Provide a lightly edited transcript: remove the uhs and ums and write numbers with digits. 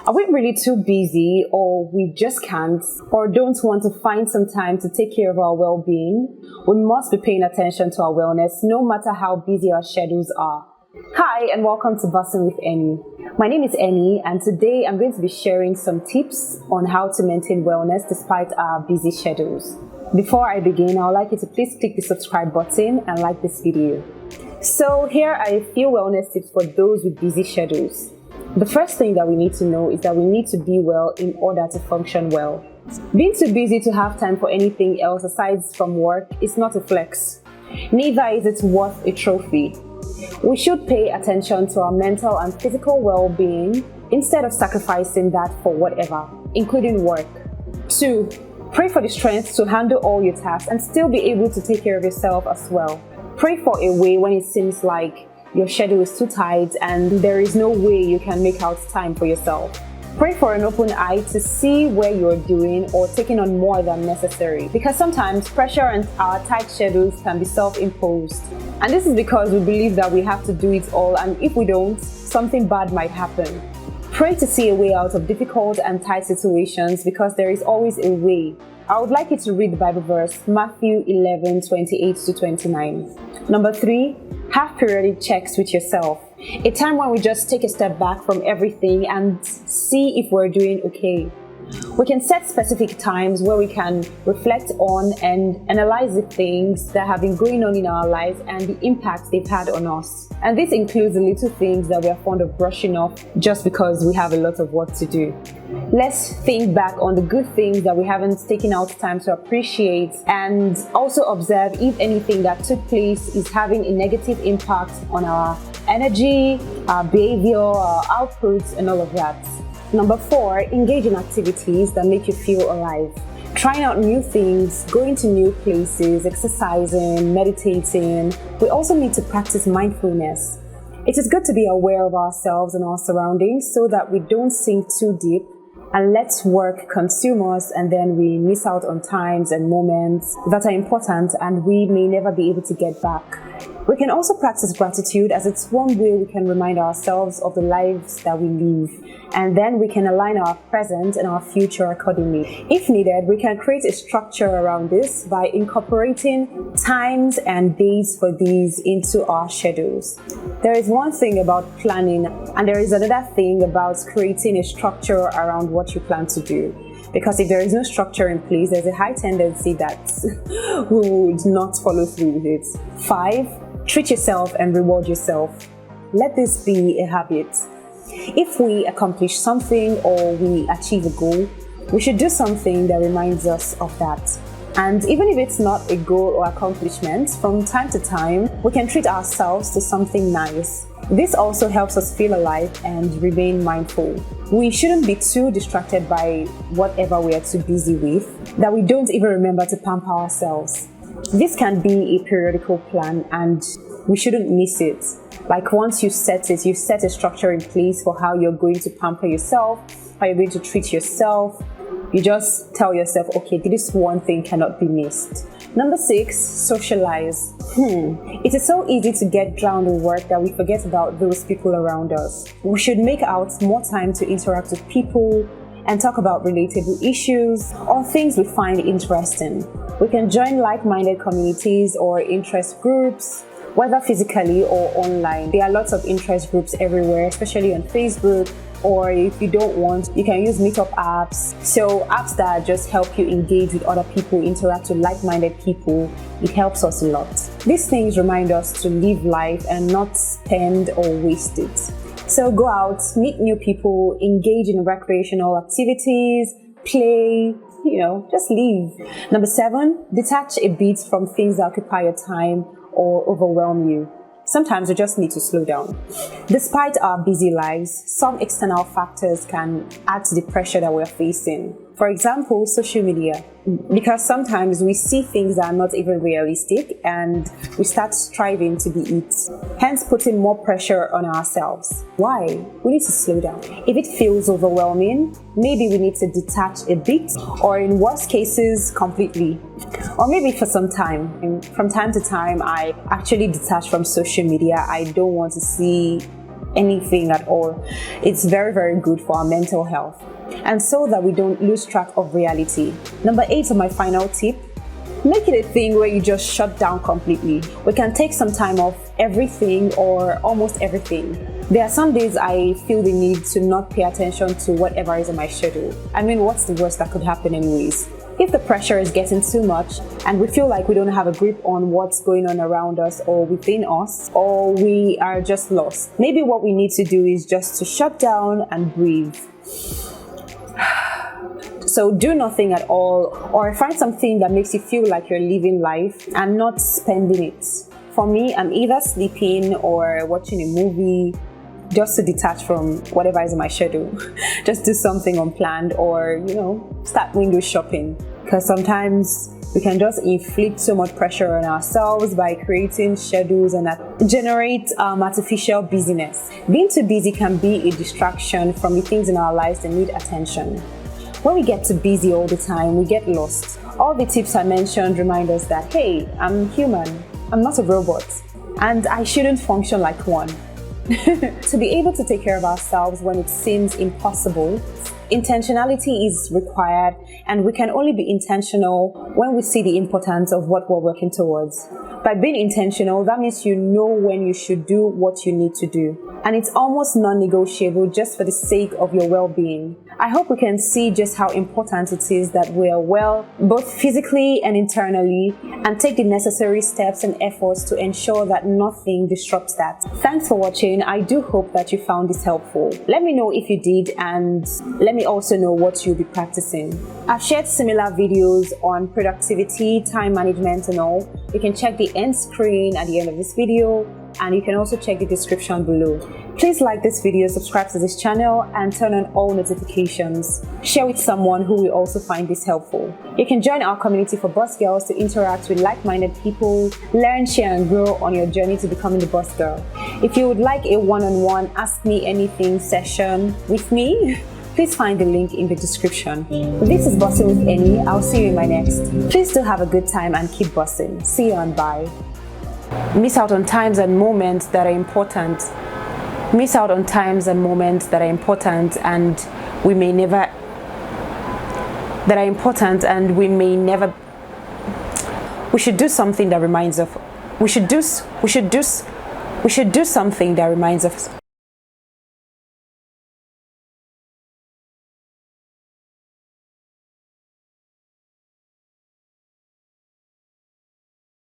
Are we really too busy, or we just can't, or don't want to find some time to take care of our well-being? We must be paying attention to our wellness no matter how busy our schedules are. Hi and welcome to Bossin with Enny. My name is Enny and today I'm going to be sharing some tips on how to maintain wellness despite our busy schedules. Before I begin, I would like you to please click the subscribe button and like this video. So here are a few wellness tips for those with busy schedules. The first thing that we need to know is that we need to be well in order to function well. Being too busy to have time for anything else aside from work is not a flex. Neither is it worth a trophy. We should pay attention to our mental and physical well-being instead of sacrificing that for whatever, including work. 2. Pray for the strength to handle all your tasks and still be able to take care of yourself as well. Pray for a way when it seems like your schedule is too tight and there is no way you can make out time for yourself. Pray for an open eye to see where you're doing or taking on more than necessary, because sometimes pressure and our tight schedules can be self-imposed. And this is because we believe that we have to do it all, and if we don't, something bad might happen. Pray to see a way out of difficult and tight situations, because there is always a way. I would like you to read the Bible verse, Matthew 11:28-29. Number 3, have periodic checks with yourself. A time when we just take a step back from everything and see if we're doing okay. We can set specific times where we can reflect on and analyze the things that have been going on in our lives and the impact they've had on us. And this includes the little things that we are fond of brushing off just because we have a lot of work to do. Let's think back on the good things that we haven't taken out time to appreciate, and also observe if anything that took place is having a negative impact on our energy, our behavior, our outputs, and all of that. Number 4, engage in activities that make you feel alive. Trying out new things, going to new places, exercising, meditating. We also need to practice mindfulness. It is good to be aware of ourselves and our surroundings so that we don't sink too deep and let work consume us, and then we miss out on times and moments that are important and we may never be able to get back. We can also practice gratitude, as it's one way we can remind ourselves of the lives that we live, and then we can align our present and our future accordingly. If needed, we can create a structure around this by incorporating times and days for these into our schedules. There is one thing about planning, and there is another thing about creating a structure around what you plan to do. Because if there is no structure in place, there's a high tendency that we would not follow through with it. 5, treat yourself and reward yourself. Let this be a habit. If we accomplish something or we achieve a goal, we should do something that reminds us of that. And even if it's not a goal or accomplishment, from time to time, we can treat ourselves to something nice. This also helps us feel alive and remain mindful. We shouldn't be too distracted by whatever we are too busy with that we don't even remember to pamper ourselves. This can be a periodical plan and we shouldn't miss it. Like once you set it, you set a structure in place for how you're going to pamper yourself, how you're going to treat yourself. You just tell yourself, okay, this one thing cannot be missed. Number 6, socialize. It is so easy to get drowned in work that we forget about those people around us. We should make out more time to interact with people and talk about relatable issues or things we find interesting. We can join like-minded communities or interest groups, whether physically or online. There are lots of interest groups everywhere, especially on Facebook. Or if you don't want, you can use meetup apps. So apps that just help you engage with other people, interact with like-minded people. It helps us a lot. These things remind us to live life and not spend or waste it. So go out, meet new people, engage in recreational activities, play, just live. Number 7, detach a bit from things that occupy your time or overwhelm you. Sometimes we just need to slow down. Despite our busy lives, some external factors can add to the pressure that we're facing. For example, social media. Because sometimes we see things that are not even realistic and we start striving to be it. Hence putting more pressure on ourselves. Why? We need to slow down. If it feels overwhelming, maybe we need to detach a bit, or in worst cases, completely. Or maybe for some time. And from time to time, I actually detach from social media. I don't want to see anything at all. It's very, very good for our mental health, and so that we don't lose track of reality. Number 8 of my final tip: make it a thing where you just shut down completely. We can take some time off everything or almost everything. There are some days I feel the need to not pay attention to whatever is on my schedule. I mean, what's the worst that could happen anyways? If the pressure is getting too much and we feel like we don't have a grip on what's going on around us or within us, or we are just lost, maybe what we need to do is just to shut down and breathe. So do nothing at all, or find something that makes you feel like you're living life and not spending it. For me, I'm either sleeping or watching a movie, just to detach from whatever is on my schedule. Just do something unplanned, or start window shopping, because sometimes we can just inflict so much pressure on ourselves by creating schedules and that generate artificial busyness. Being too busy can be a distraction from the things in our lives that need attention. When we get too busy all the time, we get lost. All the tips I mentioned remind us that, hey, I'm human, I'm not a robot, and I shouldn't function like one. To be able to take care of ourselves when it seems impossible, intentionality is required, and we can only be intentional when we see the importance of what we're working towards. By being intentional, that means you know when you should do what you need to do, and it's almost non-negotiable just for the sake of your well-being. I hope we can see just how important it is that we are well, both physically and internally, and take the necessary steps and efforts to ensure that nothing disrupts that. Thanks for watching. I do hope that you found this helpful. Let me know if you did, and let me also know what you'll be practicing. I've shared similar videos on productivity, time management and all. You can check the end screen at the end of this video, and you can also check the description below. Please like this video, subscribe to this channel, and turn on all notifications. Share with someone who will also find this helpful. You can join our community for boss girls to interact with like-minded people, learn, share, and grow on your journey to becoming the boss girl. If you would like a one-on-one Ask Me Anything session with me, please find the link in the description. This is Bossin with Enny. I'll see you in my next. Please do have a good time and keep bossing. See you and bye. Miss out on times and moments that are important. Miss out on times and moments that are important, and we may never. We should do something that reminds us. We should do something that reminds us.